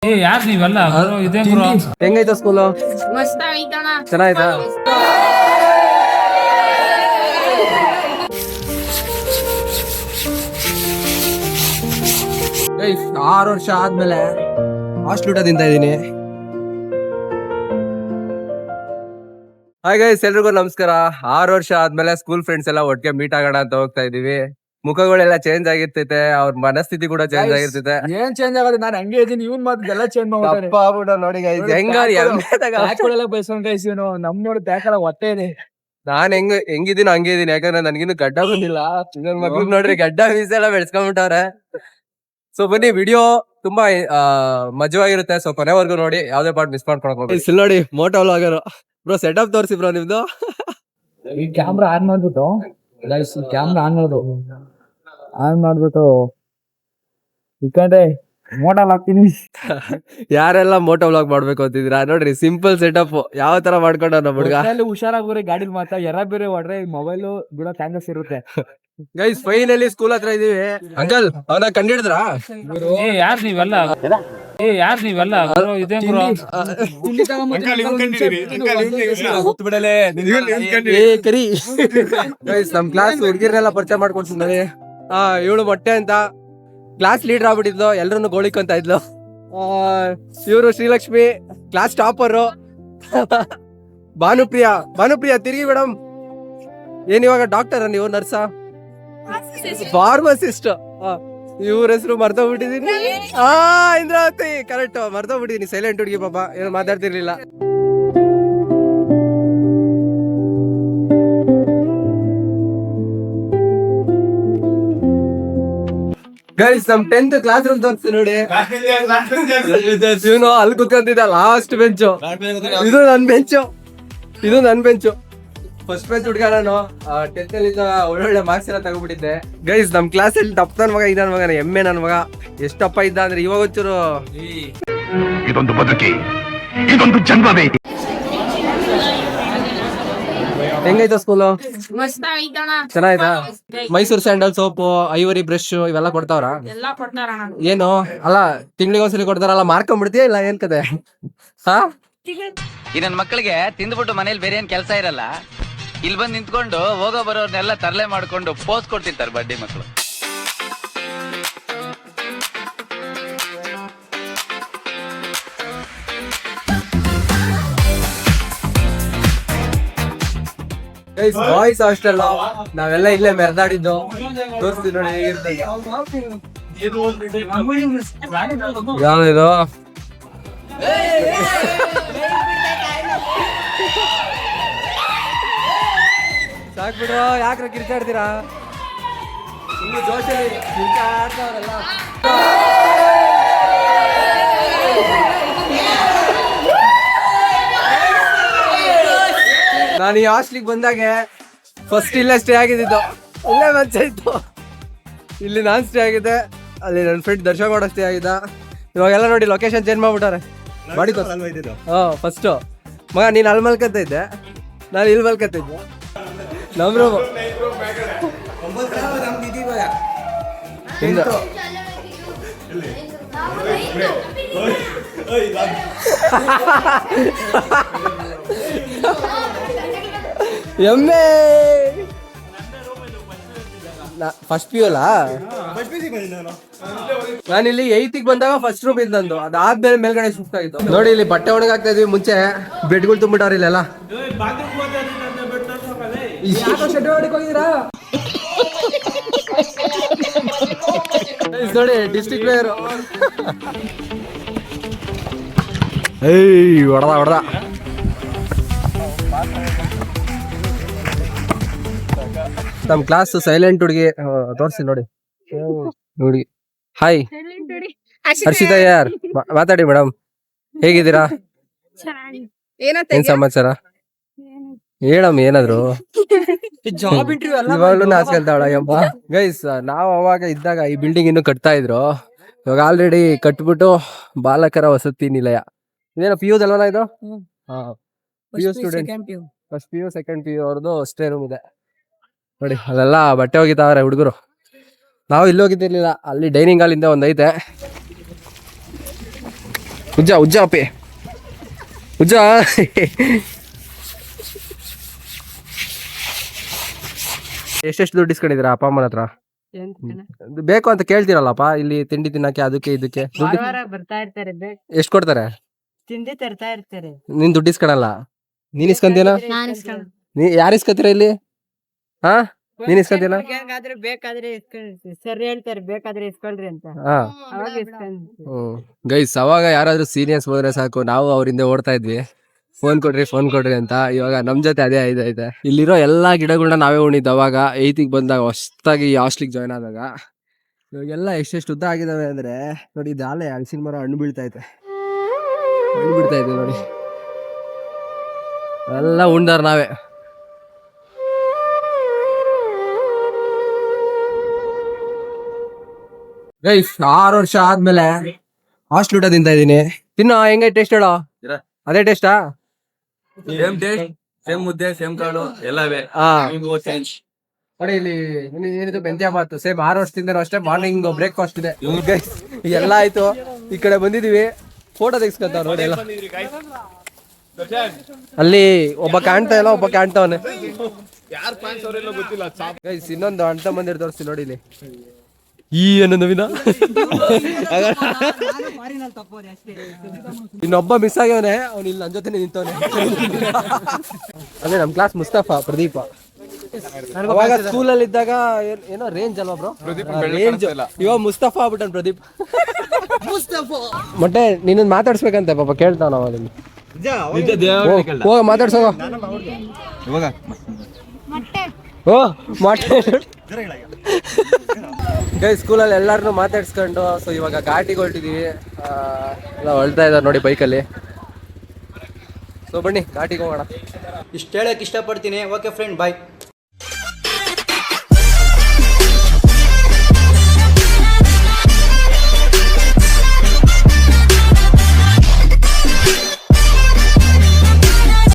ಯಾರು ನೀವೆಲ್ಲ ಇದೇ ಹೆಂಗೈತ ಸ್ಕೂಲು? ಚೆನ್ನಾಯ್ತಾ? 6 ವರ್ಷ ಆದ್ಮೇಲೆ ಹಾಸ್ಟೆಲ್ ಊಟ ತಿಂತಾ ಇದೀನಿ. ಹಾಯ್ ಗೈಸ್, ಎಲ್ರಿಗೂ ನಮಸ್ಕಾರ. 6 ವರ್ಷ ಆದ್ಮೇಲೆ ಸ್ಕೂಲ್ ಫ್ರೆಂಡ್ಸ್ ಎಲ್ಲ ಒಟ್ಟಿಗೆ ಮೀಟ್ ಆಗೋಣ ಅಂತ ಹೋಗ್ತಾ ಇದೀವಿ. ಮುಖಗಳೆಲ್ಲ ಚೇಂಜ್ ಆಗಿರ್ತೈತೆ, ಅವ್ರ ಮನಸ್ಥಿತಿ ಕೂಡ ಚೇಂಜ್ ಆಗಿರ್ತೈತೆ. ಏನ್ ಚೇಂಜ್ ಆಗೋದು? ನಾನು ಹಂಗೆ ಇದೀನಿ, ಇವ್ನ್ ಮಾತು ಎಲ್ಲ ಚೇಂಜ್ ಮಾಡ್ಬಿಟ್ಟು ನೋಡಿ ಗೈಸ್, ಬೈಸ್ಕೊಂಡ್ ಗೈಸ್ ಇವನು ನಮ್ ನೋಡಿ ಬ್ಯಾಕಲ್ಲ ಹೊಟ್ಟೆ ಇದೆ. ನಾನ್ ಹೆಂಗಿದೀನೋ ಹಂಗೆ ಇದೀನಿ, ಯಾಕಂದ್ರೆ ನನ್ಗಿನ್ನು ಗಡ್ಡ ಬಂದಿಲ್ಲ. ಮಕ್ಳಿಗೆ ನೋಡ್ರಿ ಗಡ್ಡ ಮೀಸೆ ಎಲ್ಲ ಬೆಳೆಸ್ಕೊಂಡ್ಬಿಟ್ಟವ್ರೆ. ಸೊ ಬನ್ನಿ, ವಿಡಿಯೋ ತುಂಬಾ ಮಜವಾಗಿರುತ್ತೆ. ಸೊ ಕೊನೆವರೆಗೂ ನೋಡಿ, ಯಾವ್ದೇ ಪಾರ್ಟ್ ಮಿಸ್ ಮಾಡ್ಕೊಳಕ್ ಇಲ್ಲಿ ನೋಡಿ. ಮೋಟೋ ವ್ಲಾಗರ್ ಬ್ರೋ, ಸೆಟಪ್ ತೋರಿಸಿ ಬ್ರೋ ನಿಮ್ದು. ಈ ಕ್ಯಾಮ್ರಾ ಆನ್ ಮಾಡ್ಬಿಟ್ಟು ಕ್ಯಾಮ್ರಾ ಆನ್ ಮಾಡ್ಬಿಟ್ಟು ಇಕ್ಕಂಡೆ ಮೋಟೋ ಹಾಕ್ತೀನಿ. ಯಾರೆಲ್ಲ ಮೋಟೋ ವ್ಲಾಗ್ ಮಾಡ್ಬೇಕು ಅಂತಿದ್ದೀರಾ? ನೋಡ್ರಿ, ಸಿಂಪಲ್ ಸೆಟಪ್ ಯಾವ ತರ ಮಾಡ್ಕೊಂಡ ನಮ್ಮ ಹುಡುಗ. ಹುಷಾರಾಗ್ರಿ ಗಾಡಿ ಮಾತ್ರ ಎರ ಬೇರೆ ಹೊಡ್ರೆ ಮೊಬೈಲ್ ಬಿಡೋ ಚಾನ್ಸಸ್ ಇರುತ್ತೆ. ಗೈಸ್, ಫೈನಲಿ ಸ್ಕೂಲ್ ಹತ್ರ ಇದೀವಿ. ಅಂಕಲ್, ಅವನ ಕಂಡಿಡಿದ್ರ? ಯಾರು ನೀವೆಲ್ಲ ಇದೇ ಗೈಸ್, ನಮ್ ಕ್ಲಾಸ್ ಹುಡುಗಿರ್ನೆಲ್ಲ ಪರಿಚಯ ಮಾಡ್ಕೊಡ್ತೀನಿ. ಇವಳು ಮೊಟ್ಟೆ ಅಂತ ಕ್ಲಾಸ್ ಲೀಡರ್ ಆಗ್ಬಿಟ್ಟಿದ್ಲು, ಎಲ್ರನ್ನು ಗೋಳಿಕೊಂತ ಇದ್ಲು. ಇವರು ಶ್ರೀಲಕ್ಷ್ಮಿ, ಕ್ಲಾಸ್ ಟಾಪರ್. ಭಾನುಪ್ರಿಯಾ ತಿರುಗಿ ಮೇಡಮ್. ಏನ್ ಇವಾಗ ಡಾಕ್ಟರ್ ನೀವು? ನರ್ಸ? ಫಾರ್ಮಸಿಸ್ಟ್. ಇವ್ರ ಹೆಸರು ಮರ್ತೋಗ್ಬಿಟ್ಟಿದೀನಿ. ಇಂದ್ರಾವತಿ, ಕರೆಕ್ಟ್, ಮರ್ತೋಗ್ಬಿಟ್ಟಿದೀನಿ. ಸೈಲೆಂಟ್ ಹುಡುಗಿ ಪಾಪ, ಏನು ಮಾತಾಡ್ತಿರ್ಲಿಲ್ಲ. ಗೈಸ್, ನಮ್ 10th ಕ್ಲಾಸ್ ರೂಮ್ ತೋರಿಸ್ತೀನಿ ನೋಡಿ. ಇವನು ಅಲ್ಲಿ ಕುತ್ಕೊಂತಿದ್ದ ಲಾಸ್ಟ್ ಬೆಂಚು. ಇದು ನನ್ ಬೆಂಚು. ಫಸ್ಟ್ ಬೆಂಚ್ ಹುಡುಗ. ನಾನು 10th ಅಲ್ಲಿ ಒಳ್ಳೊಳ್ಳೆ ಮಾರ್ಕ್ಸ್ ಎಲ್ಲ ತಗೋಬಿಟ್ಟಿದ್ದೆ. ಗೈಸ್, ನಮ್ ಕ್ಲಾಸ್ ಅಲ್ಲಿ ಟಪ್ ನನ್ ಮಗ ಇದ, ನನ್ ಮಗನ ಎಮ್ಮೆ. ನನ್ ಮಗ ಎಷ್ಟಪ್ಪ ಇದ್ದ ಅಂದ್ರೆ ಇವಾಗ ಒಂಚೂರು. ಇದೊಂದು ಬದುಕಿ, ಇದೊಂದು ಜನ್ಮವೇ. ಹೆಂಗೈತ ಸ್ಕೂಲು? ಚೆನ್ನಾಯ್ತಾ? Mysuru sandal soap, ivory brush ಇವೆಲ್ಲ ಕೊಡ್ತಾವ್ರ? ಏನು ಅಲ್ಲ, ತಿಂಗಳಿಗೆ ಒಂದ್ಸಲಿ ಕೊಡ್ತಾರಲ್ಲ, ಮಾರ್ಕೊಂಡ್ಬಿಡ್ತೀಯ ಇಲ್ಲ ಏನ್ ಕತೆ? ಈ ನನ್ ಮಕ್ಕಳಿಗೆ ತಿಂದ್ಬಿಟ್ಟು ಮನೇಲಿ ಬೇರೆ ಏನ್ ಕೆಲಸ ಇರಲ್ಲ, ಇಲ್ಲಿ ಬಂದು ನಿಂತ್ಕೊಂಡು ಹೋಗೋ ಬರೋರ್ನೆಲ್ಲ ತರಲೆ ಮಾಡ್ಕೊಂಡು ಪೋಸ್ ಕೊಡ್ತಿರ್ತಾರೆ ಬಡ್ಡಿ ಮಕ್ಕಳು. ಬಾಯ್ಸ್ ಹಾಸ್ಟೆಲ್, ನಾವೆಲ್ಲ ಇಲ್ಲೇ ಮೆರೆದಾಡಿದ್ದು. ತೋರಿಸ್ತೀನಿ ನೋಡಿ ಹೇಗಿರ್ತದೆ. ಯಾವ್ದು ಸಾಕ್ಬಿಡ್ರೋ, ಯಾಕ್ರ ಕಿರ್ಚಾಡ್ತೀರಾ? ಇನ್ನು ಜೋಶಲ್ಲಿ ಕಿರ್ಚಾಡ್ತಾವ್ರಲ್ಲ. ನಾನು ಈ ಹಾಸ್ಟ್ಲಿಗೆ ಬಂದಾಗೆ ಫಸ್ಟ್ ಇಲ್ಲೇ ಸ್ಟೇ ಆಗಿದ್ದು. ಇಲ್ಲೇ ಮಂಚ ಇತ್ತು, ಇಲ್ಲಿ ನಾನ್ ಸ್ಟೇ ಆಗಿದ್ದೆ. ಅಲ್ಲಿ ನನ್ನ ಫ್ರೆಂಡ್ ದರ್ಶನ್ ಕೂಡ ಸ್ಟೇ ಆಗಿದ್ದ. ಇವಾಗೆಲ್ಲ ನೋಡಿ ಲೊಕೇಶನ್ ಚೇಂಜ್ ಮಾಡ್ಬಿಟ್ಟಾರೆ. ಮಾಡಿ ಫಸ್ಟ್ ಮಗ ನೀನ್ ಅಲ್ಲಿ ಮಲ್ಕತ್ತ ಇದ್ದೆ, ನಾನು ಇಲ್ಲಿ ಮಲ್ಕತ್ತ ಇದ್ದೆ. ನಮ್ ರೂಮ್ ಎಮ್ಮೆ. ಫಸ್ಟ್ ಪಿ ಯು ಅಲ್ಲ, ನಾನಿಲ್ಲಿ 8th ಬಂದಾಗ ಫಸ್ಟ್ ರೂಮ್ ಇದ್ದಂದು. ಅದಾದ್ಮೇಲೆ ಮೇಲ್ಗಡೆ ಶಿಫ್ಟ್ ಆಗಿತ್ತು. ನೋಡಿ, ಇಲ್ಲಿ ಬಟ್ಟೆ ಒಣಗಾಕ್ತಾ ಇದ್ವಿ. ಮುಂಚೆ ಬೆಡ್ಗಳು ತುಂಬಿಟ್ಟಾರ ಇಲ್ಲೆಲ್ಲ. ನೋಡಿ, ಡಿಸ್ಟ್ರಿಕ್ಟ್ ಪ್ಲೇಯರ್. ಹೊಡೆದ ನಮ್ ಕ್ಲಾಸ್ ಸೈಲೆಂಟ್ ಹುಡುಗಿ. ತೋರಿಸಿ ನೋಡಿ ಹುಡುಗಿ. ಹಾಯ್ ಹರ್ಷಿತಾ ಯಾರ್, ಮಾತಾಡಿ ಮೇಡಮ್. ಹೇಗಿದ್ದೀರಾ? ಏನ್ ಸಮಾಚಾರ? ಹೇಳಮ್ಮ ಏನಾದ್ರು. ಇವಾಗ್ಲೂ ನಾಚ್ಕೊಂತಾಳ ಯಮ್ಮ. ಗೈಸ್, ನಾವ್ ಅವಾಗ ಇದ್ದಾಗ ಈ ಬಿಲ್ಡಿಂಗ್ ಇನ್ನು ಕಟ್ತಾ ಇದ್ರು. ಇವಾಗ ಆಲ್ರೆಡಿ ಕಟ್ಬಿಟ್ಟು ಬಾಲಕರ ವಸತಿ ನಿಲಯ. ಇದೇನೋ ಪಿ ಯು ದಲ್ವನ ಇದು? P U student, first P U second P U ಅವ್ರದ್ದು ಸ್ಟೇ ರೂಮ್ ಇದೆ ನೋಡಿ. ಅಲ್ಲೆಲ್ಲ ಬಟ್ಟೆ ಹೋಗಿತಾವ್ರೆ ಹುಡುಗರು. ನಾವು ಇಲ್ಲಿ ಹೋಗಿದ್ದಿರ್ಲಿಲ್ಲ, ಅಲ್ಲಿ ಡೈನಿಂಗ್ ಹಾಲ್ ಇಂದ ಒಂದ್ ಐತೆ. ಉಜ್ಜ ಉಜ್ಜ ಅಪ್ಪಿ ಉಜ್ಜ. ಎಷ್ಟೆಷ್ಟು ದುಡ್ಡು ಇಸ್ಕೊಂಡಿದ್ದೀರಾ ಅಪ್ಪ ಅಮ್ಮನ ಹತ್ರ? ಬೇಕು ಅಂತ ಕೇಳ್ತೀರಲ್ಲಪ್ಪ ಇಲ್ಲಿ ತಿಂಡಿ ತಿನ್ನಕ್ಕೆ ಅದಕ್ಕೆ ಇದಕ್ಕೆ ದುಡ್ಡು ಬರ್ತಾ ಇರ್ತಾರೆ ಎಷ್ಟು ಕೊಡ್ತಾರೆ? ತಿಂಡಿ ತರ್ತಾ ಇರ್ತಾರೆ. ನೀನ್ ದುಡ್ಡು ಇಸ್ಕೊಳಲ್ಲ, ನೀನ್ ಇಸ್ಕೊಂತೀನ? ನೀ ಯಾರು ಇಸ್ಕೊತೀರ ಇಲ್ಲಿ? ಹಾ ನೀನ್ ಇಸ್ಕೊಂತೀನ? ಬೇಕಾದ್ರೆ ಬೇಕಾದ್ರೆ ಇಸ್ಕೊಳ್ತೀವಿ. ಸರ್ ಹೇಳ್ತಾರೆ ಬೇಕಾದ್ರೆ ಇಸ್ಕೊಳ್ರಿ ಅಂತ, ಹಾ ಅವಾಗ ಇಸ್ಕೊಂಡ್ವಿ. ಗೈಸ್ ಅವಾಗ ಯಾರಾದ್ರೂ ಸೀನಿಯರ್ಸ್ ಹೋದ್ರೆ ಸಾಕು, ನಾವು ಅವರಿಂದ ಓಡ್ತಾ ಇದ್ವಿ ಫೋನ್ ಕೊಡ್ರಿ ಅಂತ. ಇವಾಗ ನಮ್ ಜೊತೆ ಅದೇ ಐತೆ. ಇಲ್ಲಿರೋ ಎಲ್ಲಾ ಗಿಡಗಳನ್ನ ನಾವೇ ಉಣಿದ್ದು ಅವಾಗ 8th ಬಂದಾಗ, ಹೊಸದಾಗಿ ಹಾಸ್ಟ್ಲಿಗೆ ಜಾಯ್ನ್ ಆದಾಗ. ಇವಾಗೆಲ್ಲ ಎಷ್ಟೆಷ್ಟು ಉದ್ದ ಆಗಿದಾವೆ ಅಂದ್ರೆ ನೋಡಿ, ಇದು ಆಲೆ ಹಲಸಿನ ಮರ ಹಣ್ಣು ಬೀಳ್ತೈತೆ ನೋಡಿ, ಎಲ್ಲ ಉಂಡಾರ ನಾವೇ. ಗೈಸ್ 6 ವರ್ಷ ಆದ್ಮೇಲೆ ಹಾಸ್ಟ್ಲ್ ಊಟ ತಿಂತಾ ಇದೀನಿ. ತಿನ್ನೋ, ಹೆಂಗೈ ಟೇಸ್ಟ್ ಹೇಳೋ? ಅದೇ ಟೇಸ್ಟಾ? ಸೇಮ್ ಮುದ್ದೆ ಸೇಮ್ ಕಾಳು ಎಲ್ಲವೇ. ನೋಡಿ ಇಲ್ಲಿ ಏನಿದು ಮೆಂತ್ಯ ಬಾತು, ಸೇಮ್ 6 ವರ್ಷದಿಂದ ಅಷ್ಟೇ. ಮಾರ್ನಿಂಗ್ ಬ್ರೇಕ್ಫಾಸ್ಟ್ ಇದೆ ಗೈಸ್. ಎಲ್ಲ ಆಯ್ತು, ಈ ಕಡೆ ಬಂದಿದೀವಿ, ಫೋಟೋ ತೆಗಿಸ್ಕೊಂತಾವ್ ನೋಡಿ ಎಲ್ಲ. ಅಲ್ಲಿ ಒಬ್ಬ ಕಾಣ್ತಾ ಇಲ್ಲ, ಒಬ್ಬ ಕಾಣ್ತಾವನೆ ಗೈಸ್. ಇನ್ನೊಂದು ಅಣ್ಣ ಬಂದಿರ್ ತೋರಿಸ್ತೀನಿ ನೋಡಿ ಇಲ್ಲಿ. ಈ ಅನ್ನೋ ನವೀನ ಇನ್ನೊಬ್ಬ ಮಿಸ್ ಆಗ್ಯವನೆ, ಅವ್ನು ಇಲ್ಲಿ ನನ್ನ ಜೊತೆ ನಿಂತವನೆ. ಅದೇ ನಮ್ ಕ್ಲಾಸ್ ಮುಸ್ತಫಾ ಪ್ರದೀಪ. ಅವಾಗ ಸ್ಕೂಲಲ್ಲಿ ಇದ್ದಾಗ ಏನೋ ರೇಂಜ್ ಅಲ್ವಾ ಬ್ರೋ? ರೇಂಜ್. ಇವಾಗ ಮುಸ್ತಫಾ ಆಗ್ಬಿಟ್ಟನ್ ಪ್ರದೀಪ್. ಮತ್ತೆ ನಿನ್ನ ಮಾತಾಡ್ಸ್ಬೇಕಂತೆ ಪಾಪ, ಕೇಳ್ತಾವ ನಾವು ಅದನ್ನ. ಹೋಗ ಮಾತಾಡ್ಸೋಗ. ಓ ಮೊಟ್ಟೆ ಗೈ ಸ್ಕೂಲಲ್ಲಿ ಎಲ್ಲಾರನ್ನೂ ಮಾತಾಡ್ಸ್ಕೊಂಡು, ಸೊ ಇವಾಗ ಘಾಟಿಗೆ ಹೊರಟಿದೀವಿ. ಎಲ್ಲ ಹೊಳ್ತಾ ಇದ್ದಾರೆ ನೋಡಿ ಬೈಕಲ್ಲಿ. ಸೊ ಬನ್ನಿ ಘಾಟಿಗೆ ಹೋಗೋಣ. ಇಷ್ಟು ಹೇಳಕ್ಕೆ ಇಷ್ಟಪಡ್ತೀನಿ. ಓಕೆ ಫ್ರೆಂಡ್, ಬಾಯ್.